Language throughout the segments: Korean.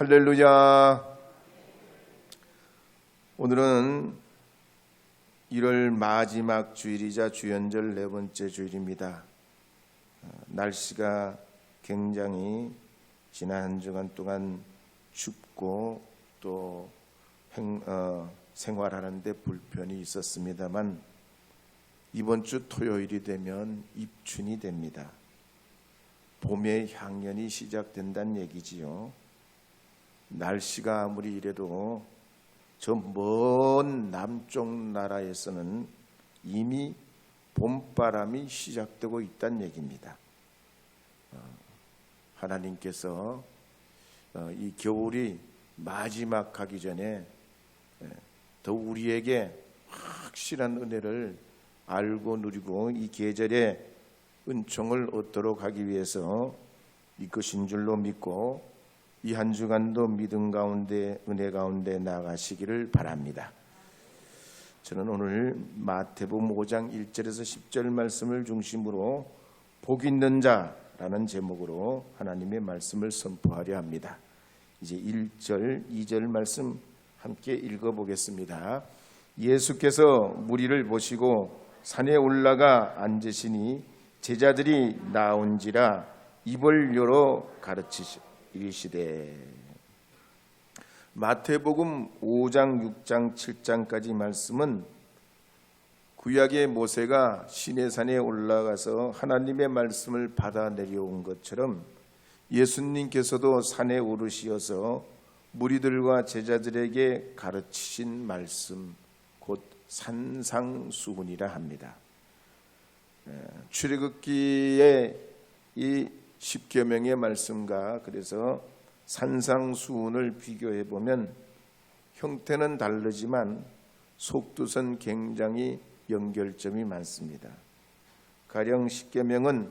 할렐루야. 오늘은 1월 마지막 주일이자 주연절 4번째 주일입니다. 날씨가 굉장히 지난 한 주간 동안 춥고 또 생활하는데 불편이 있었습니다만 이번 주 토요일이 되면 입춘이 됩니다. 봄의 향연이 시작된다는 얘기지요. 날씨가 아무리 이래도 저 먼 남쪽 나라에서는 이미 봄바람이 시작되고 있다는 얘기입니다. 하나님께서 이 겨울이 마지막 가기 전에 더 우리에게 확실한 은혜를 알고 누리고 이 계절에 은총을 얻도록 하기 위해서 이것인 줄로 믿고 이 한 주간도 믿음 가운데 은혜 가운데 나가시기를 바랍니다. 저는 오늘 마태복음 5장 1절에서 10절 말씀을 중심으로 복 있는 자라는 제목으로 하나님의 말씀을 선포하려 합니다. 이제 1절, 2절 말씀 함께 읽어보겠습니다. 예수께서 무리를 보시고 산에 올라가 앉으시니 제자들이 나온지라 입을 열어 가르치시되. 마태복음 5장, 6장, 7장까지 말씀은 구약의 모세가 시내산에 올라가서 하나님의 말씀을 받아 내려온 것처럼 예수님께서도 산에 오르시어서 무리들과 제자들에게 가르치신 말씀, 곧 산상수훈이라 합니다. 출애굽기의 이 십계명의 말씀과 그래서 산상수훈을 비교해 보면 형태는 다르지만 속뜻은 굉장히 연결점이 많습니다. 가령 십계명은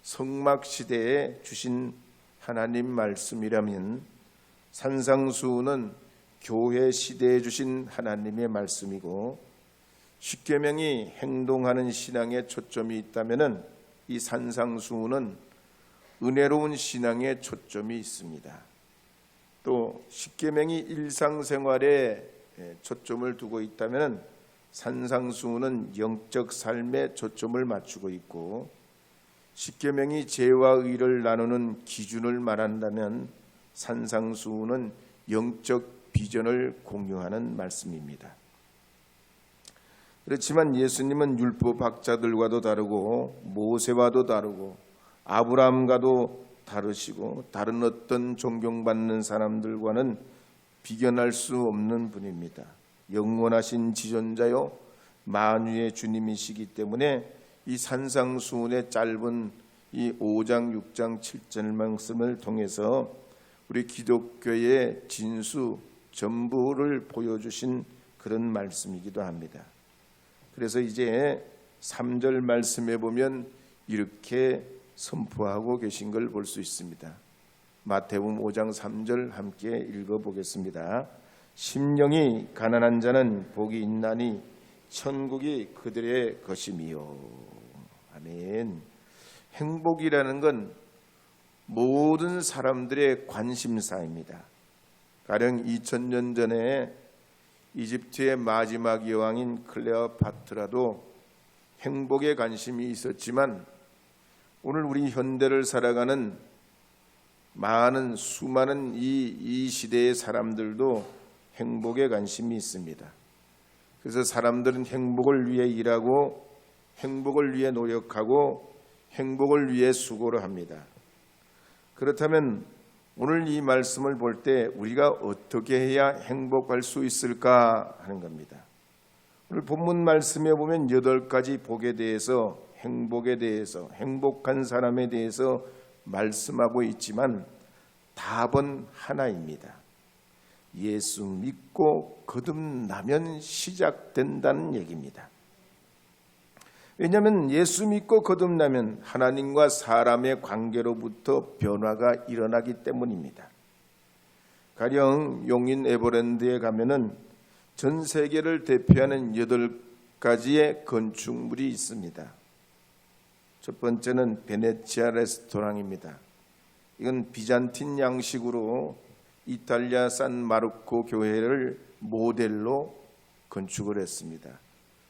성막 시대에 주신 하나님 말씀이라면 산상수훈은 교회 시대에 주신 하나님의 말씀이고, 십계명이 행동하는 신앙에 초점이 있다면은 이 산상수훈은 은혜로운 신앙에 초점이 있습니다. 또 십계명이 일상생활에 초점을 두고 있다면 산상수훈은 영적 삶에 초점을 맞추고 있고, 십계명이 죄와 의를 나누는 기준을 말한다면 산상수훈은 영적 비전을 공유하는 말씀입니다. 그렇지만 예수님은 율법 학자들과도 다르고 모세와도 다르고 아브라함과도 다르시고 다른 어떤 존경받는 사람들과는 비견할 수 없는 분입니다. 영원하신 지존자요 만유의 주님이시기 때문에 이 산상수훈의 짧은 이 5장, 6장, 7절 말씀을 통해서 우리 기독교의 진수 전부를 보여주신 그런 말씀이기도 합니다. 그래서 이제 3절 말씀에 보면 이렇게 선포하고 계신 걸 볼 수 있습니다. 마태복음 5장 3절 함께 읽어보겠습니다. 심령이 가난한 자는 복이 있나니 천국이 그들의 것이미요. 아멘. 행복이라는 건 모든 사람들의 관심사입니다. 가령 2000년 전에 이집트의 마지막 여왕인 클레오파트라도 행복에 관심이 있었지만 오늘 우리 현대를 살아가는 수많은 이 시대의 사람들도 행복에 관심이 있습니다. 그래서 사람들은 행복을 위해 일하고 행복을 위해 노력하고 행복을 위해 수고를 합니다. 그렇다면 오늘 이 말씀을 볼 때 우리가 어떻게 해야 행복할 수 있을까 하는 겁니다. 오늘 본문 말씀에 보면 8가지 복에 대해서, 행복에 대해서, 행복한 사람에 대해서 말씀하고 있지만 답은 하나입니다. 예수 믿고 거듭나면 시작된다는 얘기입니다. 왜냐하면 예수 믿고 거듭나면 하나님과 사람의 관계로부터 변화가 일어나기 때문입니다. 가령 용인 에버랜드에 가면은 전 세계를 대표하는 8가지의 건축물이 있습니다. 첫 번째는 베네치아 레스토랑입니다. 이건 비잔틴 양식으로 이탈리아 산 마르코 교회를 모델로 건축을 했습니다.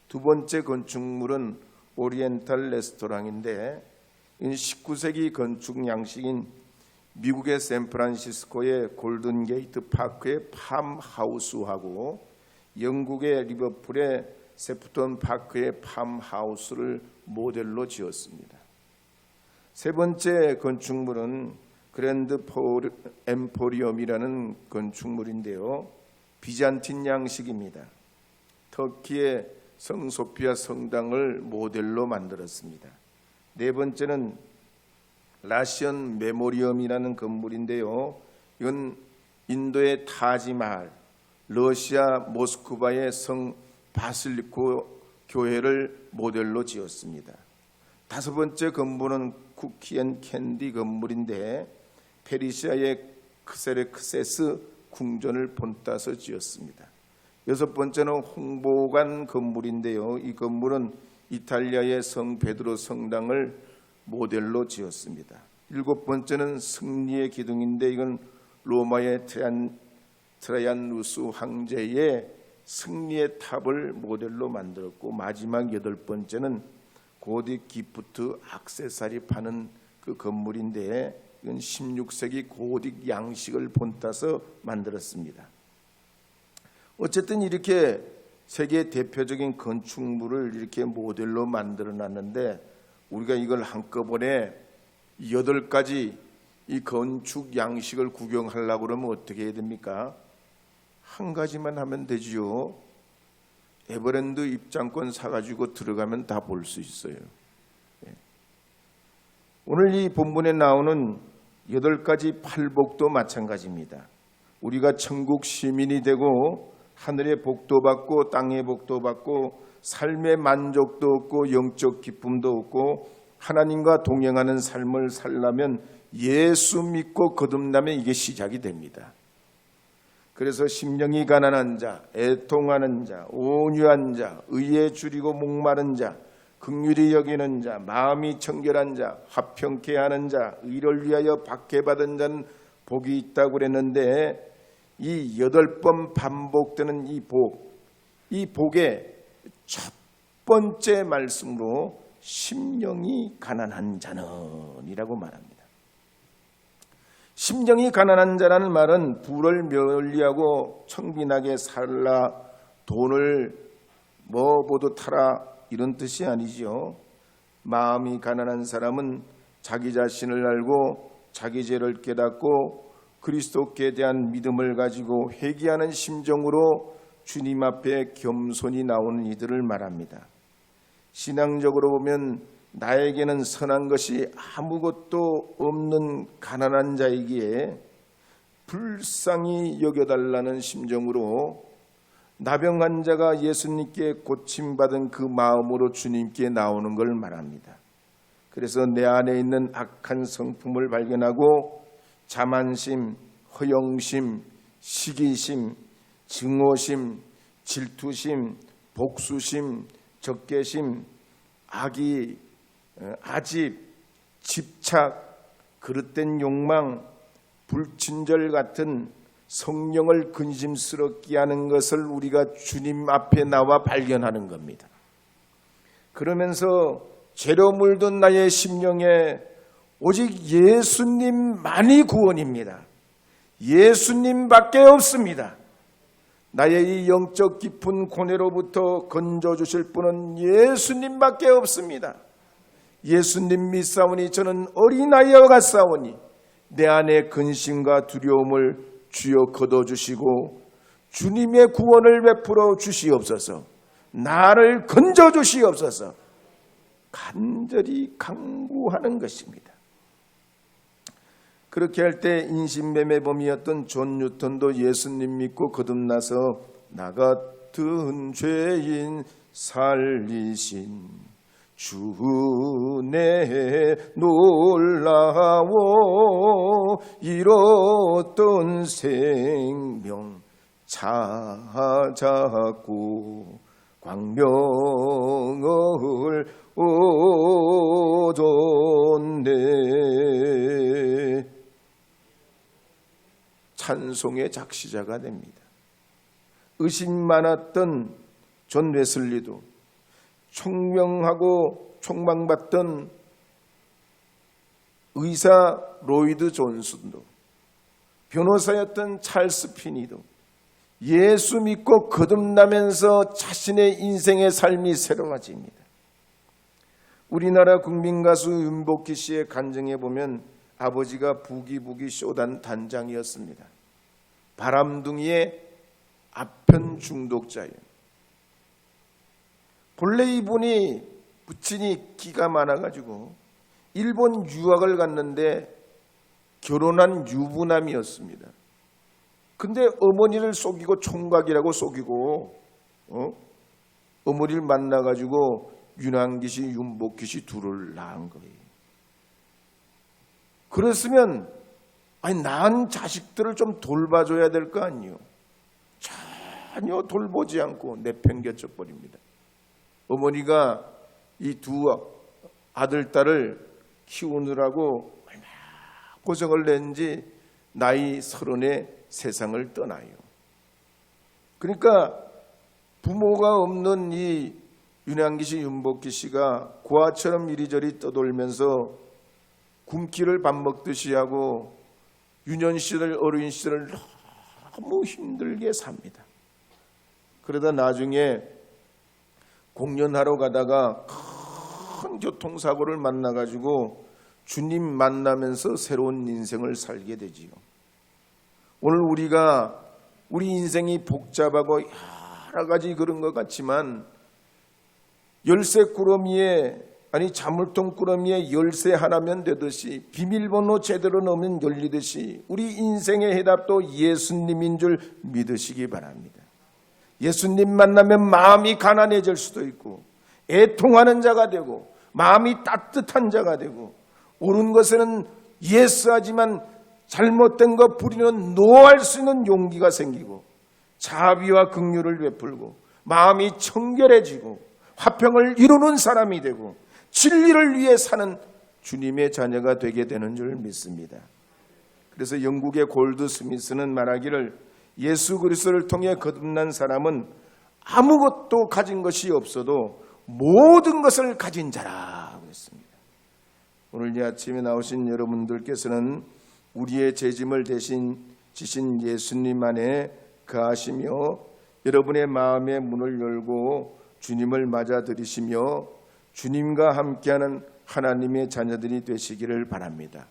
두 번째 건축물은 오리엔탈 레스토랑인데 19세기 건축 양식인 미국의 샌프란시스코의 골든 게이트 파크의 팜하우스하고 영국의 리버풀의 세프턴 파크의 팜하우스를 모델로 지었습니다. 세 번째 건축물은 그랜드 엠포리엄이라는 건축물인데요. 비잔틴 양식입니다. 터키의 성소피아 성당을 모델로 만들었습니다. 네 번째는 라시언 메모리엄이라는 건물인데요. 이건 인도의 타지마할, 러시아 모스크바의 성 바실리코 교회를 모델로 지었습니다. 다섯 번째 건물은 쿠키앤캔디 건물인데 페르시아의 크세렉세스 궁전을 본따서 지었습니다. 여섯 번째는 홍보관 건물인데요. 이 건물은 이탈리아의 성 베드로 성당을 모델로 지었습니다. 일곱 번째는 승리의 기둥인데 이건 로마의 트라이안누스 황제의 승리의 탑을 모델로 만들었고, 마지막 여덟 번째는 고딕 기프트 액세서리 파는 그 건물인데 이건 16세기 고딕 양식을 본따서 만들었습니다. 어쨌든 이렇게 세계 대표적인 건축물을 이렇게 모델로 만들어 놨는데 우리가 이걸 한꺼번에 8가지 이 건축 양식을 구경하려고 그러면 어떻게 해야 됩니까? 한 가지만 하면 되지요. 에버랜드 입장권 사가지고 들어가면 다 볼 수 있어요. 오늘 이 본문에 나오는 8가지 팔복도 마찬가지입니다. 우리가 천국 시민이 되고 하늘의 복도 받고 땅의 복도 받고 삶의 만족도 얻고 영적 기쁨도 얻고 하나님과 동행하는 삶을 살려면 예수 믿고 거듭나면 이게 시작이 됩니다. 그래서 심령이 가난한 자, 애통하는 자, 온유한 자, 의에 줄이고 목마른 자, 긍휼히 여기는 자, 마음이 청결한 자, 화평케 하는 자, 의를 위하여 박해받은 자는 복이 있다고 그랬는데 이 8번 반복되는 이 복의 첫 번째 말씀으로 심령이 가난한 자는 이라고 말합니다. 심령이 가난한 자라는 말은 부를 멀리하고 청빈하게 살라, 돈을 모두 타라 이런 뜻이 아니지요. 마음이 가난한 사람은 자기 자신을 알고 자기 죄를 깨닫고 그리스도께 대한 믿음을 가지고 회개하는 심정으로 주님 앞에 겸손히 나오는 이들을 말합니다. 신앙적으로 보면 나에게는 선한 것이 아무것도 없는 가난한 자이기에 불쌍히 여겨달라는 심정으로 나병 환자가 예수님께 고침받은 그 마음으로 주님께 나오는 걸 말합니다. 그래서 내 안에 있는 악한 성품을 발견하고 자만심, 허영심, 시기심, 증오심, 질투심, 복수심, 적개심, 악의, 아집, 집착, 그릇된 욕망, 불친절 같은 성령을 근심스럽게 하는 것을 우리가 주님 앞에 나와 발견하는 겁니다. 그러면서 죄로 물든 나의 심령에 오직 예수님만이 구원입니다. 예수님밖에 없습니다. 나의 이 영적 깊은 고뇌로부터 건져주실 분은 예수님밖에 없습니다. 예수님 믿사오니 저는 어린아이와 같사오니 내 안에 근심과 두려움을 주여 걷어주시고 주님의 구원을 베풀어 주시옵소서. 나를 건져주시옵소서. 간절히 간구하는 것입니다. 그렇게 할 때 인신매매범이었던 존 뉴턴도 예수님 믿고 거듭나서 나 같은 죄인 살리신 주내 놀라워 잃었던 생명 찾았고 광명을 얻었네. 찬송의 작시자가 됩니다. 의심 많았던 존 웨슬리도, 총명하고 촉망받던 의사 로이드 존슨도, 변호사였던 찰스 피니도 예수 믿고 거듭나면서 자신의 인생의 삶이 새로워집니다. 우리나라 국민가수 윤복희 씨의 간증에 보면 아버지가 부기부기 쇼단 단장이었습니다. 바람둥이의 아편 중독자예요. 본래 이분이 부친이 기가 많아가지고 일본 유학을 갔는데 결혼한 유부남이었습니다. 근데 어머니를 속이고 총각이라고 속이고 어머니를 만나가지고 윤한기 씨, 윤복희 씨 둘을 낳은 거예요. 그랬으면 낳은 자식들을 좀 돌봐줘야 될 거 아니에요. 전혀 돌보지 않고 내팽개쳐 버립니다. 어머니가 이 두 아들, 딸을 키우느라고 얼마나 고생을 냈는지 나이 30에 세상을 떠나요. 그러니까 부모가 없는 이 윤한기 씨, 윤복희 씨가 고아처럼 이리저리 떠돌면서 굶기를 밥 먹듯이 하고 유년 시절, 어린 시절을 너무 힘들게 삽니다. 그러다 나중에 공연하러 가다가 큰 교통사고를 만나가지고 주님 만나면서 새로운 인생을 살게 되지요. 오늘 우리 인생이 복잡하고 여러 가지 그런 것 같지만 자물통 꾸러미에 열쇠 하나면 되듯이 비밀번호 제대로 넣으면 열리듯이 우리 인생의 해답도 예수님인 줄 믿으시기 바랍니다. 예수님 만나면 마음이 가난해질 수도 있고 애통하는 자가 되고 마음이 따뜻한 자가 되고 옳은 것에는 예스하지만 잘못된 것 부리는 노할 수 있는 용기가 생기고 자비와 긍휼을 베풀고 마음이 청결해지고 화평을 이루는 사람이 되고 진리를 위해 사는 주님의 자녀가 되게 되는 줄 믿습니다. 그래서 영국의 골드 스미스는 말하기를 예수 그리스도를 통해 거듭난 사람은 아무것도 가진 것이 없어도 모든 것을 가진 자라 그랬습니다. 오늘 이 아침에 나오신 여러분들께서는 우리의 죄짐을 대신 지신 예수님 안에 거하시며 여러분의 마음의 문을 열고 주님을 맞아들이시며 주님과 함께하는 하나님의 자녀들이 되시기를 바랍니다.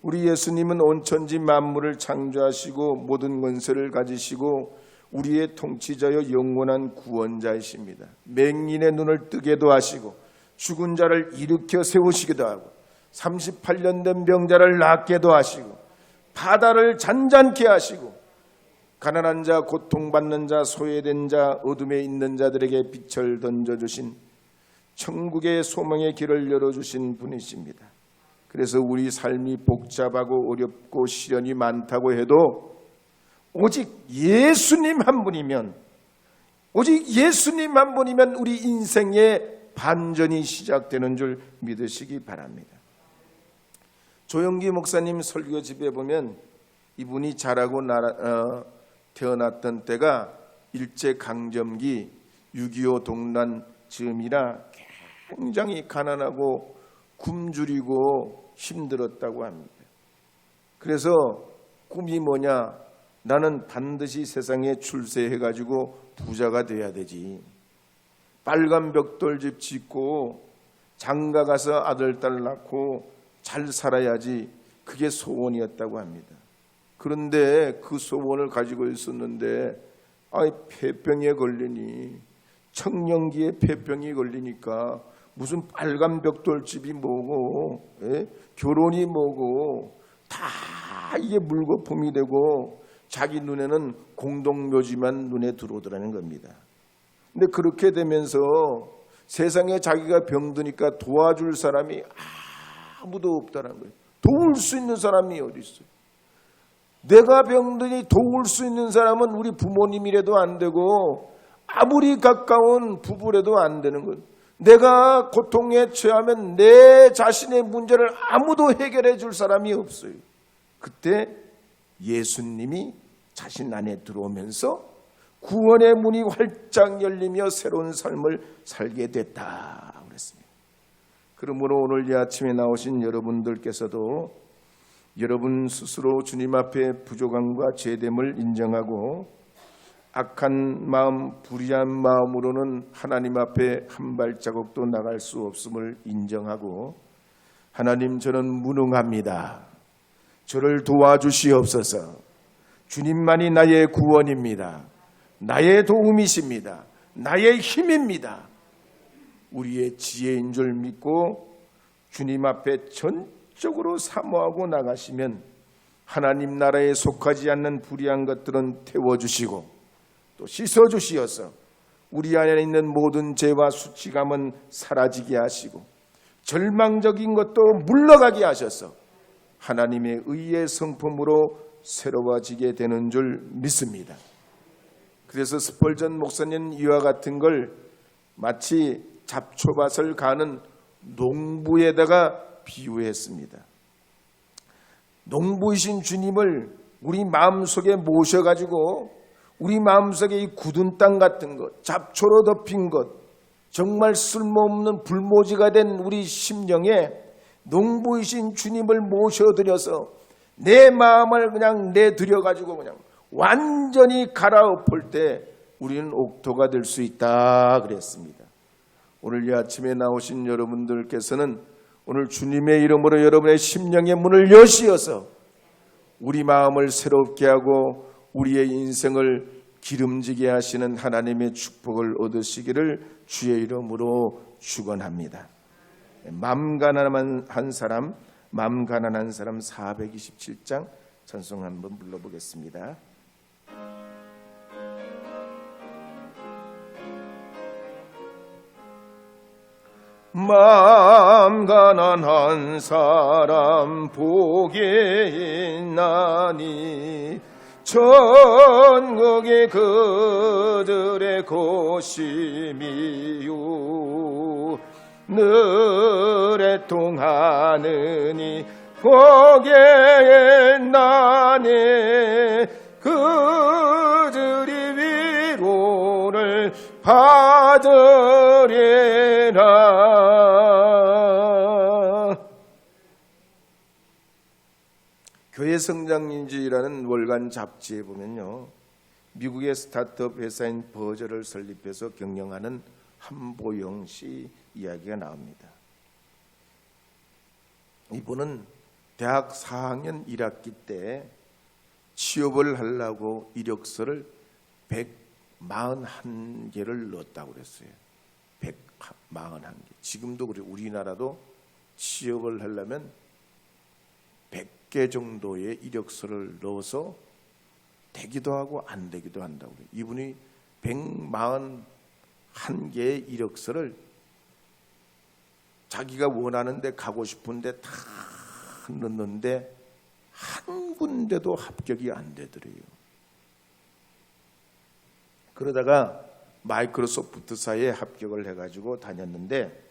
우리 예수님은 온 천지 만물을 창조하시고 모든 권세를 가지시고 우리의 통치자여 영원한 구원자이십니다. 맹인의 눈을 뜨게도 하시고 죽은 자를 일으켜 세우시기도 하고 38년 된 병자를 낫게도 하시고 바다를 잔잔케 하시고 가난한 자, 고통받는 자, 소외된 자, 어둠에 있는 자들에게 빛을 던져주신 천국의 소망의 길을 열어주신 분이십니다. 그래서 우리 삶이 복잡하고 어렵고 시련이 많다고 해도 오직 예수님 한 분이면 우리 인생의 반전이 시작되는 줄 믿으시기 바랍니다. 조영기 목사님 설교집에 보면 이분이 자라고 태어났던 때가 일제강점기 6.25 동란 즈음이라 굉장히 가난하고 굶주리고 힘들었다고 합니다. 그래서 꿈이 뭐냐? 나는 반드시 세상에 출세해가지고 부자가 돼야 되지. 빨간 벽돌집 짓고 장가 가서 아들, 딸 낳고 잘 살아야지. 그게 소원이었다고 합니다. 그런데 그 소원을 가지고 있었는데 폐병에 걸리니 청년기에 폐병이 걸리니까 무슨 빨간 벽돌집이 뭐고 결혼이 뭐고 다 이게 물거품이 되고 자기 눈에는 공동묘지만 눈에 들어오더라는 겁니다. 근데 그렇게 되면서 세상에 자기가 병드니까 도와줄 사람이 아무도 없다는 거예요. 도울 수 있는 사람이 어디 있어요? 내가 병드니 도울 수 있는 사람은 우리 부모님이라도 안 되고 아무리 가까운 부부라도 안 되는 거예요. 내가 고통에 처하면 내 자신의 문제를 아무도 해결해 줄 사람이 없어요. 그때 예수님이 자신 안에 들어오면서 구원의 문이 활짝 열리며 새로운 삶을 살게 됐다 그랬습니다. 그러므로 오늘 이 아침에 나오신 여러분들께서도 여러분 스스로 주님 앞에 부족함과 죄됨을 인정하고 악한 마음, 불의한 마음으로는 하나님 앞에 한 발자국도 나갈 수 없음을 인정하고 하나님, 저는 무능합니다. 저를 도와주시옵소서. 주님만이 나의 구원입니다. 나의 도움이십니다. 나의 힘입니다. 우리의 지혜인 줄 믿고 주님 앞에 전적으로 사모하고 나가시면 하나님 나라에 속하지 않는 불의한 것들은 태워주시고 또 씻어주시어서 우리 안에 있는 모든 죄와 수치감은 사라지게 하시고 절망적인 것도 물러가게 하셔서 하나님의 의의 성품으로 새로워지게 되는 줄 믿습니다. 그래서 스펄전 목사님 이와 같은 걸 마치 잡초밭을 가는 농부에다가 비유했습니다. 농부이신 주님을 우리 마음속에 모셔가지고 우리 마음속에 이 굳은 땅 같은 것, 잡초로 덮인 것, 정말 쓸모없는 불모지가 된 우리 심령에 농부이신 주님을 모셔드려서 내 마음을 그냥 내드려가지고 그냥 완전히 갈아엎을 때 우리는 옥토가 될 수 있다 그랬습니다. 오늘 이 아침에 나오신 여러분들께서는 오늘 주님의 이름으로 여러분의 심령의 문을 여시어서 우리 마음을 새롭게 하고 우리의 인생을 기름지게 하시는 하나님의 축복을 얻으시기를 주의 이름으로 축원합니다. 마음 가난한 사람 427장 찬송 한번 불러보겠습니다. 마음 가난한 사람 복이 있나니 천국이 그들의 곳임이요 늘 애통하느니 복이 있나니 그들이 위로를 받으리라. 교회 성장인지라는 월간 잡지에 보면요, 미국의 스타트업 회사인 버저를 설립해서 경영하는 한보영 씨 이야기가 나옵니다. 이분은 대학 4학년 1학기 때 취업을 하려고 이력서를 141개를 넣었다고 그랬어요. 141개. 지금도 그래. 우리나라도 취업을 하려면 100개 정도의 이력서를 넣어서 되기도 하고 안 되기도 한다고 그래요. 이분이 141개의 이력서를 자기가 원하는 데 가고 싶은데 다 넣는데 한 군데도 합격이 안 되더래요. 그러다가 마이크로소프트사에 합격을 해가지고 다녔는데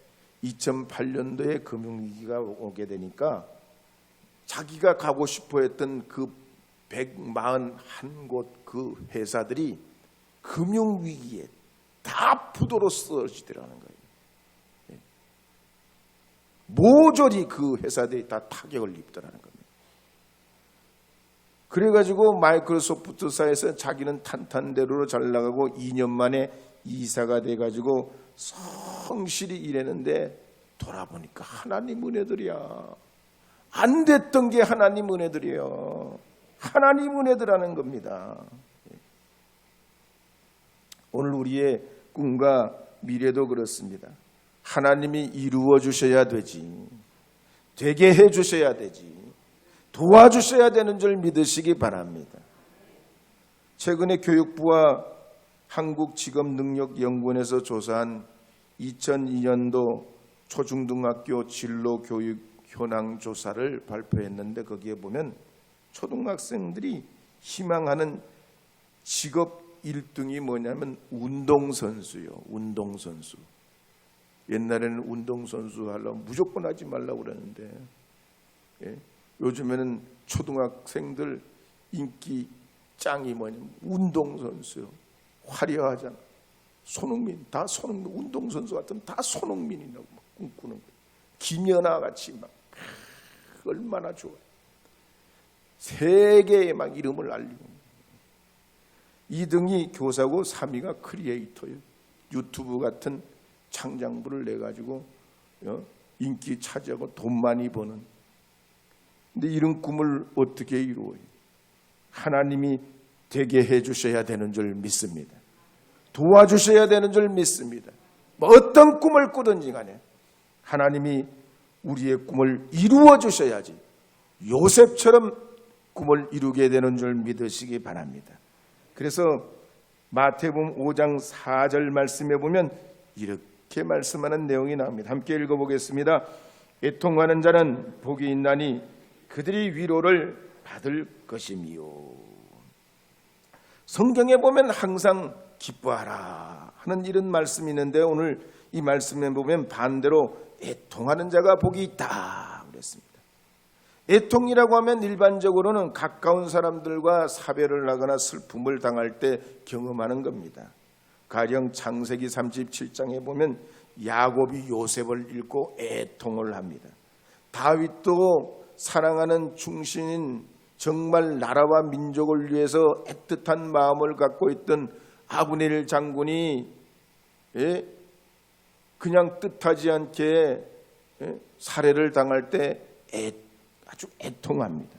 2008년도에 금융위기가 오게 되니까 자기가 가고 싶어 했던 그 141곳 그 회사들이 금융위기에 다 부도로 쓰러지더라는 거예요. 모조리 그 회사들이 다 타격을 입더라는 겁니다. 그래가지고 마이크로소프트사에서 자기는 탄탄대로로 잘 나가고 2년 만에 이사가 돼가지고 성실히 일했는데 돌아보니까 하나님 은혜들이야. 안 됐던 게 하나님 은혜들이에요. 하나님 은혜들하는 겁니다. 오늘 우리의 꿈과 미래도 그렇습니다. 하나님이 이루어 주셔야 되지. 되게 해 주셔야 되지. 도와주셔야 되는 줄 믿으시기 바랍니다. 최근에 교육부와 한국직업능력연구원에서 조사한 2002년도 초중등학교 진로교육 현황 조사를 발표했는데 거기에 보면 초등학생들이 희망하는 직업 1등이 뭐냐면 운동선수요. 운동선수. 옛날에는 운동선수 하려면 무조건 하지 말라고 그랬는데 요즘에는 초등학생들 인기 짱이 뭐냐면 운동선수, 화려하잖아. 손흥민, 다 손흥민, 운동선수 같은 다 손흥민이라고 막 꿈꾸는 거예요. 김연아 같이 막 얼마나 좋아요. 세계에 막 이름을 알리고. 2등이 교사고 3위가 크리에이터예요. 유튜브 같은 창작물을 내가지고 인기 차지하고 돈 많이 버는. 근데 이런 꿈을 어떻게 이루어요? 하나님이 되게 해주셔야 되는 줄 믿습니다. 도와주셔야 되는 줄 믿습니다. 뭐 어떤 꿈을 꾸든지 간에 하나님이 우리의 꿈을 이루어 주셔야지 요셉처럼 꿈을 이루게 되는 줄 믿으시기 바랍니다. 그래서 마태복음 5장 4절 말씀에 보면 이렇게 말씀하는 내용이 나옵니다. 함께 읽어보겠습니다. 애통하는 자는 복이 있나니 그들이 위로를 받을 것이미요. 성경에 보면 항상 기뻐하라 하는 이런 말씀이 있는데 오늘 이 말씀에 보면 반대로 애통하는 자가 복이 있다 그랬습니다. 애통이라고 하면 일반적으로는 가까운 사람들과 사별을 하거나 슬픔을 당할 때 경험하는 겁니다. 가령 창세기 37장에 보면 야곱이 요셉을 잃고 애통을 합니다. 다윗도 사랑하는 충신인 정말 나라와 민족을 위해서 애틋한 마음을 갖고 있던 아브넬 장군이 그냥 뜻하지 않게 살해를 당할 때 아주 애통합니다.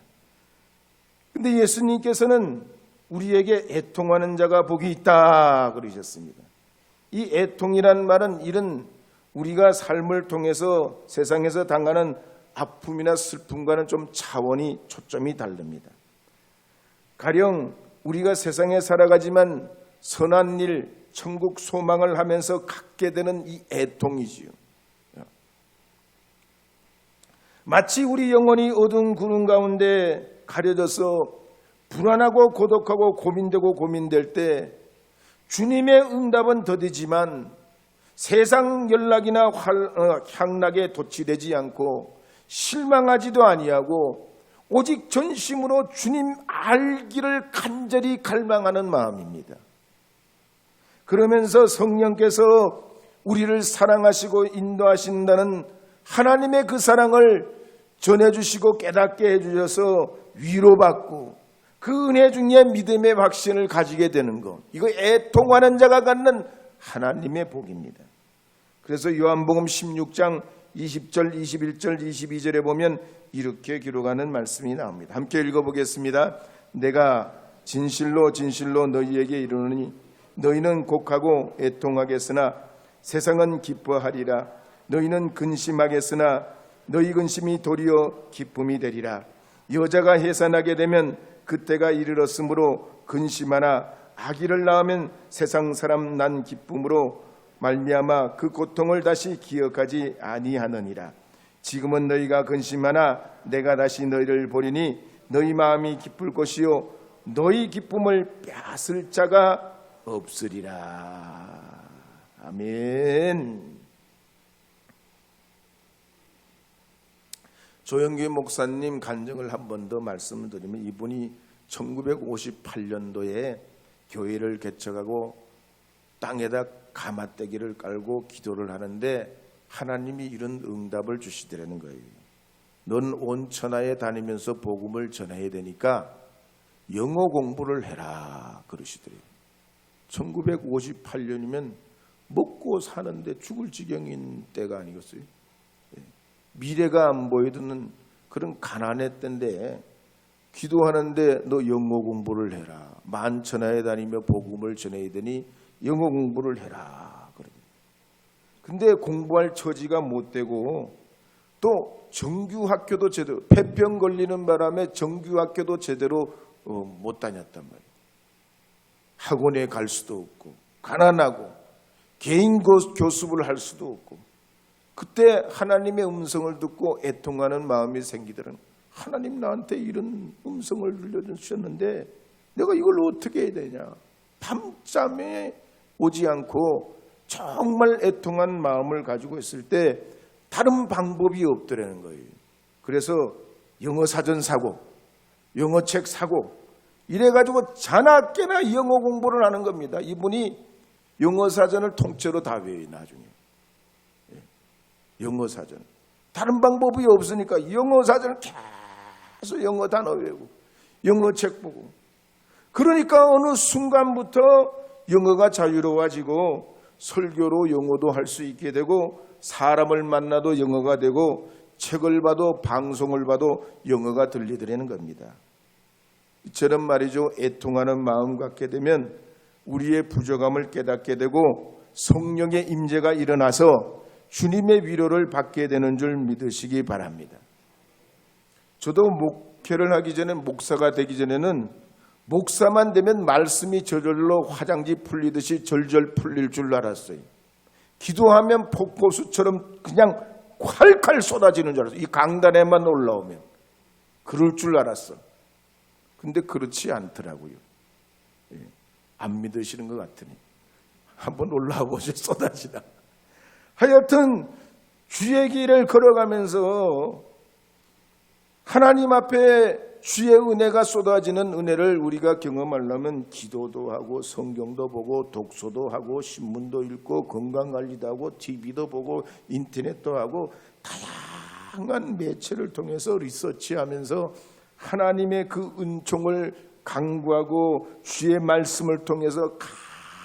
그런데 예수님께서는 우리에게 애통하는 자가 복이 있다 그러셨습니다. 이 애통이란 말은 이런 우리가 삶을 통해서 세상에서 당하는 아픔이나 슬픔과는 좀 차원이 초점이 다릅니다. 가령 우리가 세상에 살아가지만 선한 일, 천국 소망을 하면서 갖게 되는 이 애통이지요. 마치 우리 영혼이 어두운 구름 가운데 가려져서 불안하고 고독하고 고민될 때 주님의 응답은 더디지만 세상 연락이나 향락에 도취되지 않고 실망하지도 아니하고 오직 전심으로 주님 알기를 간절히 갈망하는 마음입니다. 그러면서 성령께서 우리를 사랑하시고 인도하신다는 하나님의 그 사랑을 전해주시고 깨닫게 해주셔서 위로받고 그 은혜 중에 믿음의 확신을 가지게 되는 것, 이거 애통하는 자가 갖는 하나님의 복입니다. 그래서 요한복음 16장 20절, 21절, 22절에 보면 이렇게 기록하는 말씀이 나옵니다. 함께 읽어보겠습니다. 내가 진실로 진실로 너희에게 이르노니 너희는 곡하고 애통하겠으나 세상은 기뻐하리라. 너희는 근심하겠으나 너희 근심이 도리어 기쁨이 되리라. 여자가 해산하게 되면 그때가 이르렀으므로 근심하나 아기를 낳으면 세상 사람 난 기쁨으로 말미암아 그 고통을 다시 기억하지 아니하느니라. 지금은 너희가 근심하나 내가 다시 너희를 보리니 너희 마음이 기쁠 것이요 너희 기쁨을 빼앗을 자가 없으리라. 아멘. 조영규 목사님 간증을 한 번 더 말씀을 드리면 이분이 1958년도에 교회를 개척하고 땅에다 가마떼기를 깔고 기도를 하는데 하나님이 이런 응답을 주시더라는 거예요. 넌 온 천하에 다니면서 복음을 전해야 되니까 영어 공부를 해라 그러시더래요. 1958년이면 먹고 사는데 죽을 지경인 때가 아니겠어요? 미래가 안 보이는 그런 가난의 때인데 기도하는데 너 영어 공부를 해라. 만천하에 다니며 복음을 전해야 되니 영어 공부를 해라. 근데 공부할 처지가 못 되고 또 정규학교도 제대로 폐병 걸리는 바람에 정규학교도 제대로 못 다녔단 말이에요. 학원에 갈 수도 없고 가난하고 개인 교습을 할 수도 없고 그때 하나님의 음성을 듣고 애통하는 마음이 생기더라는 하나님 나한테 이런 음성을 들려주셨는데 내가 이걸 어떻게 해야 되냐. 밤잠에 오지 않고 정말 애통한 마음을 가지고 있을 때 다른 방법이 없더라는 거예요. 그래서 영어 사전 사고, 영어 책 사고 이래가지고 자나깨나 영어 공부를 하는 겁니다. 이분이 영어 사전을 통째로 다 외워요. 나중에 영어 사전, 다른 방법이 없으니까 영어 사전을 계속 영어 단어 외우고 영어 책 보고, 그러니까 어느 순간부터 영어가 자유로워지고 설교로 영어도 할 수 있게 되고, 사람을 만나도 영어가 되고, 책을 봐도 방송을 봐도 영어가 들리더라는 겁니다. 이처럼 말이죠, 애통하는 마음 갖게 되면 우리의 부족함을 깨닫게 되고 성령의 임재가 일어나서 주님의 위로를 받게 되는 줄 믿으시기 바랍니다. 저도 목회를 하기 전에, 목사가 되기 전에는 목사만 되면 말씀이 저절로 화장지 풀리듯이 절절 풀릴 줄 알았어요. 기도하면 폭포수처럼 그냥 콸콸 쏟아지는 줄 알았어요. 이 강단에만 올라오면 그럴 줄 알았어. 근데 그렇지 않더라고요. 안 믿으시는 것 같으니 한번 올라와 보세요. 쏟아지나. 하여튼 주의 길을 걸어가면서 하나님 앞에 주의 은혜가 쏟아지는 은혜를 우리가 경험하려면 기도도 하고 성경도 보고 독서도 하고 신문도 읽고 건강관리도 하고 TV도 보고 인터넷도 하고 다양한 매체를 통해서 리서치하면서 하나님의 그 은총을 강구하고 주의 말씀을 통해서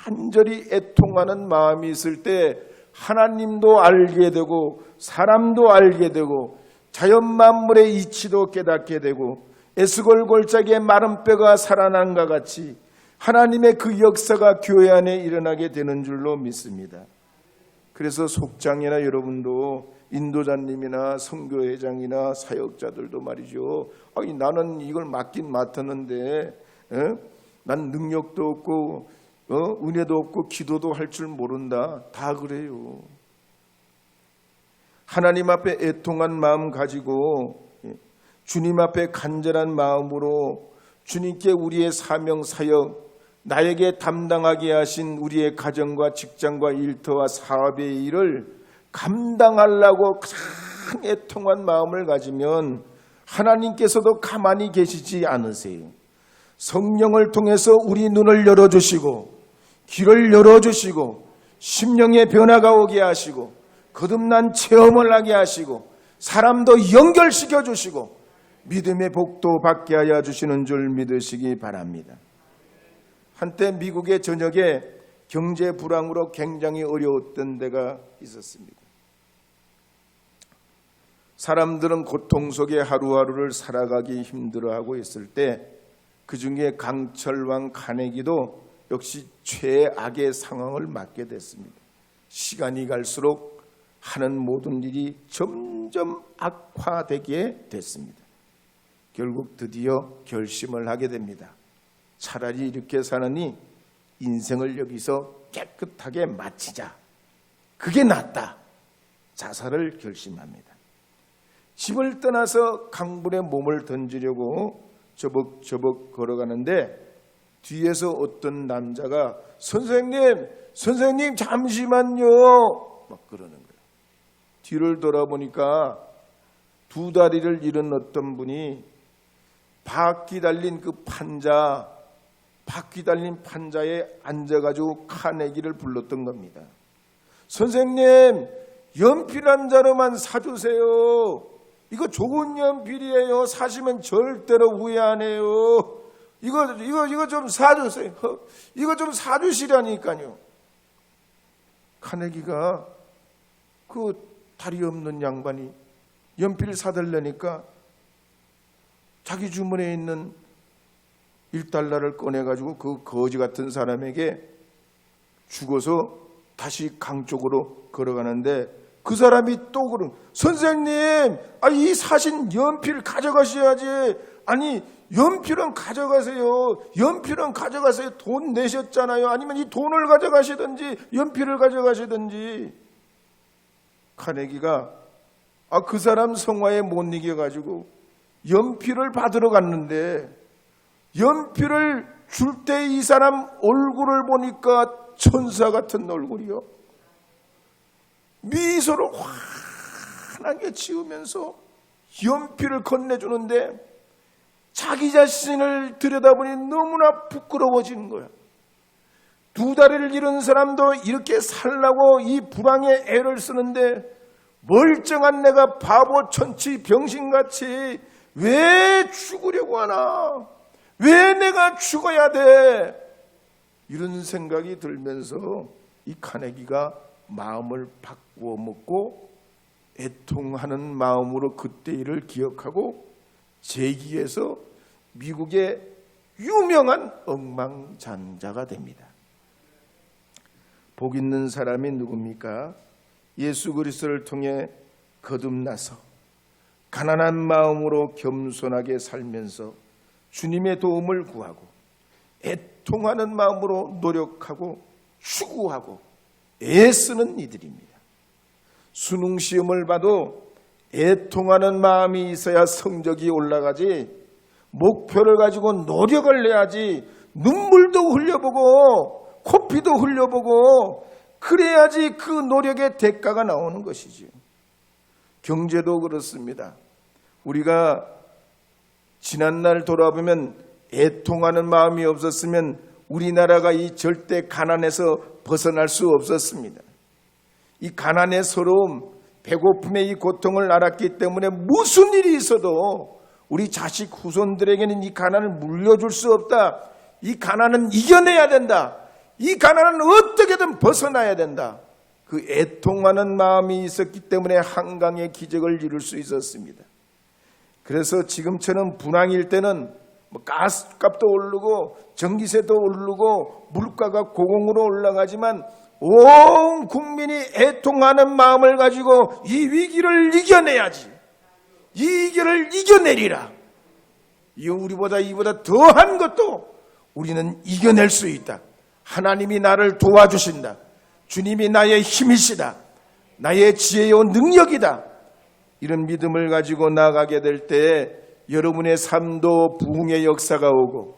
간절히 애통하는 마음이 있을 때 하나님도 알게 되고 사람도 알게 되고 자연 만물의 이치도 깨닫게 되고 에스골 골짜기의 마른 뼈가 살아난 것 같이 하나님의 그 역사가 교회 안에 일어나게 되는 줄로 믿습니다. 그래서 속장이나 여러분도 인도자님이나 선교회장이나 사역자들도 말이죠. 아니, 나는 이걸 맡긴 맡았는데 난 능력도 없고 은혜도 없고 기도도 할 줄 모른다. 다 그래요. 하나님 앞에 애통한 마음 가지고 주님 앞에 간절한 마음으로 주님께 우리의 사명 사역, 나에게 담당하게 하신 우리의 가정과 직장과 일터와 사업의 일을 감당하려고 가장 애통한 마음을 가지면 하나님께서도 가만히 계시지 않으세요. 성령을 통해서 우리 눈을 열어주시고 길을 열어주시고 심령의 변화가 오게 하시고 거듭난 체험을 하게 하시고 사람도 연결시켜 주시고 믿음의 복도 받게 하여 주시는 줄 믿으시기 바랍니다. 한때 미국의 전역에 경제 불황으로 굉장히 어려웠던 데가 있었습니다. 사람들은 고통 속에 하루하루를 살아가기 힘들어하고 있을 때 그중에 강철왕 카네기도 역시 최악의 상황을 맞게 됐습니다. 시간이 갈수록 하는 모든 일이 점점 악화되게 됐습니다. 결국 드디어 결심을 하게 됩니다. 차라리 이렇게 사느니 인생을 여기서 깨끗하게 마치자. 그게 낫다. 자살을 결심합니다. 집을 떠나서 강물에 몸을 던지려고 저벅저벅 걸어가는데 뒤에서 어떤 남자가 선생님 잠시만요 막 그러는 거예요. 뒤를 돌아보니까 두 다리를 잃은 어떤 분이 바퀴 달린 판자에 앉아가지고 카네기를 불렀던 겁니다. 선생님, 연필 한 자루만 사주세요. 이거 좋은 연필이에요. 사시면 절대로 후회 안 해요. 이거 좀 사주세요. 이거 좀 사주시라니까요. 카네기가 그 다리 없는 양반이 연필 사달라니까 자기 주머니에 있는 1달러를 꺼내가지고 그 거지 같은 사람에게 주고서 다시 강 쪽으로 걸어가는데 그 사람이 또 그런 선생님, 이 사신 연필 가져가셔야지. 아니 연필은 가져가세요. 연필은 가져가세요. 돈 내셨잖아요. 아니면 이 돈을 가져가시든지 연필을 가져가시든지. 카네기가 그 사람 성화에 못 이겨가지고 연필을 받으러 갔는데 연필을 줄 때 이 사람 얼굴을 보니까 천사 같은 얼굴이요. 미소를 환하게 지으면서 연필을 건네주는데 자기 자신을 들여다보니 너무나 부끄러워지는 거야. 2다리를 잃은 사람도 이렇게 살라고 이 불황의 애를 쓰는데 멀쩡한 내가 바보 천치 병신같이 왜 죽으려고 하나? 왜 내가 죽어야 돼? 이런 생각이 들면서 이 카네기가 마음을 바꾸어 먹고 애통하는 마음으로 그때 일을 기억하고 재기해서 미국의 유명한 억망장자가 됩니다. 복 있는 사람이 누굽니까? 예수 그리스도를 통해 거듭나서 가난한 마음으로 겸손하게 살면서 주님의 도움을 구하고 애통하는 마음으로 노력하고 추구하고 애쓰는 이들입니다. 수능시험을 봐도 애통하는 마음이 있어야 성적이 올라가지, 목표를 가지고 노력을 내야지, 눈물도 흘려보고 코피도 흘려보고 그래야지 그 노력의 대가가 나오는 것이지요. 경제도 그렇습니다. 우리가 지난날 돌아보면 애통하는 마음이 없었으면 우리나라가 이 절대 가난에서 벗어날 수 없었습니다. 이 가난의 서러움, 배고픔의 이 고통을 알았기 때문에 무슨 일이 있어도 우리 자식 후손들에게는 이 가난을 물려줄 수 없다. 이 가난은 이겨내야 된다. 이 가난은 어떻게든 벗어나야 된다. 그 애통하는 마음이 있었기 때문에 한강의 기적을 이룰 수 있었습니다. 그래서 지금처럼 분황일 때는 가스값도 오르고 전기세도 오르고 물가가 고공으로 올라가지만 온 국민이 애통하는 마음을 가지고 이 위기를 이겨내야지. 이 위기를 이겨내리라. 이보다 더한 것도 우리는 이겨낼 수 있다. 하나님이 나를 도와주신다. 주님이 나의 힘이시다. 나의 지혜요 능력이다. 이런 믿음을 가지고 나아가게 될 때 여러분의 삶도 부흥의 역사가 오고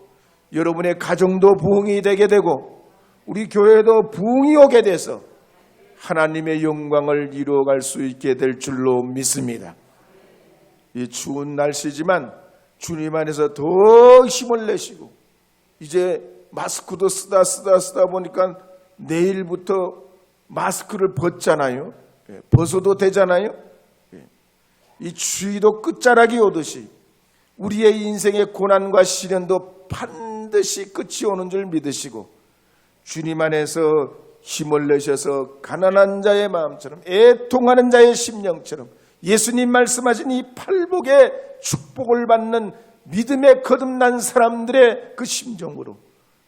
여러분의 가정도 부흥이 되게 되고 우리 교회도 부흥이 오게 돼서 하나님의 영광을 이루어갈 수 있게 될 줄로 믿습니다. 이 추운 날씨지만 주님 안에서 더 힘을 내시고 이제 마스크도 쓰다 보니까 내일부터 마스크를 벗잖아요. 벗어도 되잖아요. 이 추위도 끝자락이 오듯이 우리의 인생의 고난과 시련도 반드시 끝이 오는 줄 믿으시고 주님 안에서 힘을 내셔서 가난한 자의 마음처럼 애통하는 자의 심령처럼 예수님 말씀하신 이 팔복의 축복을 받는 믿음에 거듭난 사람들의 그 심정으로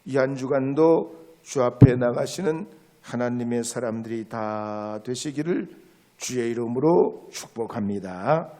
이 한 주간도 주 앞에 나가시는 하나님의 사람들이 다 되시기를 주의 이름으로 축복합니다.